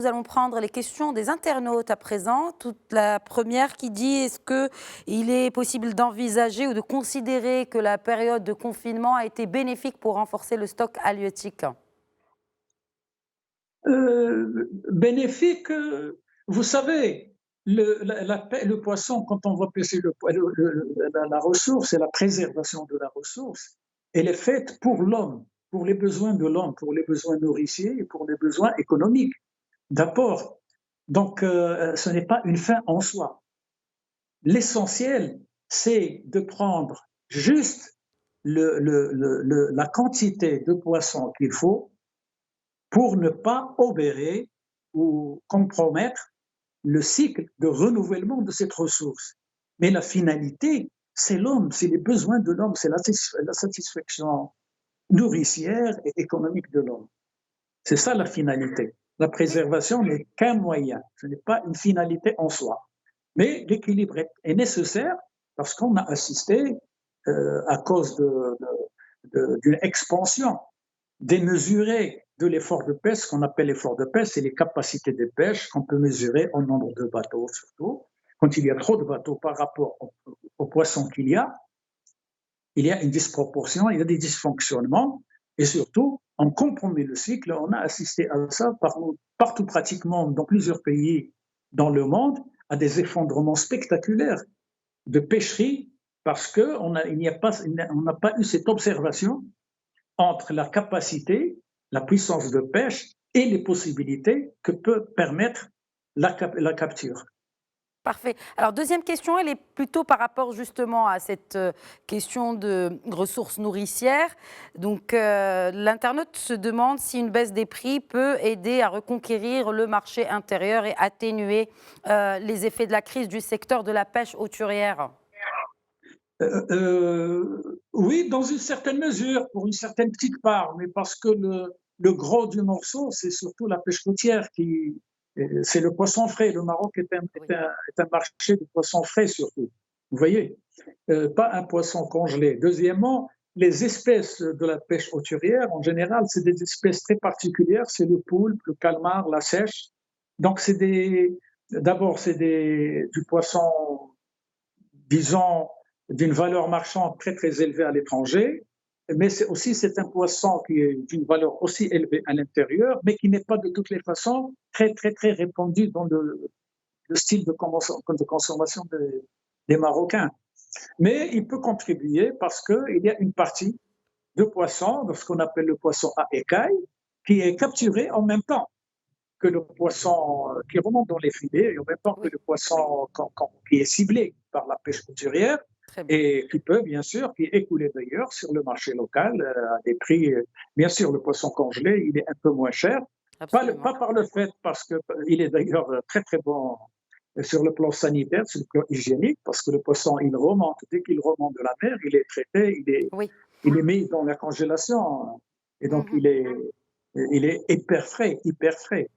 Nous allons prendre les questions des internautes à présent. Toute la première qui dit: est-ce qu'il est possible d'envisager ou de considérer que la période de confinement a été bénéfique pour renforcer le stock halieutique? Bénéfique, vous savez, le poisson, quand on va pêcher la ressource et la préservation de la ressource, elle est faite pour l'homme, pour les besoins de l'homme, pour les besoins nourriciers et pour les besoins économiques, d'apport. Donc, ce n'est pas une fin en soi. L'essentiel, c'est de prendre juste la quantité de poissons qu'il faut pour ne pas obérer ou compromettre le cycle de renouvellement de cette ressource. Mais la finalité, c'est l'homme, c'est les besoins de l'homme, c'est la satisfaction nourricière et économique de l'homme. C'est ça la finalité. La préservation n'est qu'un moyen, ce n'est pas une finalité en soi. Mais l'équilibre est nécessaire parce qu'on a assisté, à cause d'une expansion démesurée de l'effort de pêche. Ce qu'on appelle l'effort de pêche, c'est les capacités de pêche qu'on peut mesurer en nombre de bateaux, surtout. Quand il y a trop de bateaux par rapport aux poissons qu'il il y a une disproportion, il y a des dysfonctionnements, et surtout, on compromet le cycle. On a assisté à ça partout pratiquement dans plusieurs pays dans le monde, à des effondrements spectaculaires de pêcheries, parce qu'on n'a pas eu cette observation entre la capacité, la puissance de pêche et les possibilités que peut permettre la capture. Parfait. Alors, deuxième question, elle est plutôt par rapport justement à cette question de ressources nourricières. Donc, l'internaute se demande si une baisse des prix peut aider à reconquérir le marché intérieur et atténuer les effets de la crise du secteur de la pêche hauturière. Oui, dans une certaine mesure, pour une certaine petite part, mais parce que le gros du morceau, c'est surtout la pêche côtière c'est le poisson frais. Le Maroc Oui. est un marché de poisson frais surtout. Vous voyez, pas un poisson congelé. Deuxièmement, les espèces de la pêche hauturière, en général, c'est des espèces très particulières. C'est le poulpe, le calmar, la sèche. Donc, d'abord, du poisson, disons, d'une valeur marchande très très élevée à l'étranger, mais c'est un poisson qui est d'une valeur aussi élevée à l'intérieur, mais qui n'est pas de toutes les façons très très très répandu dans le style de consommation des Marocains. Mais il peut contribuer parce qu'il y a une partie de poisson, de ce qu'on appelle le poisson à écailles, qui est capturé en même temps que le poisson qui remonte dans les filets, et en même temps que Oui, le poisson qui est ciblé par la pêche couturière, très bien. et qui peut, bien sûr, qui est écoulé d'ailleurs sur le marché local à des prix. Bien sûr, le poisson congelé, il est un peu moins cher, pas Absolument. par le fait, parce qu'il est d'ailleurs très très bon sur le plan sanitaire, sur le plan hygiénique, parce que le poisson, il remonte, dès qu'il remonte de la mer, il est traité, Oui. il est mis dans la congélation, et donc Mhm. il est hyper frais, hyper frais.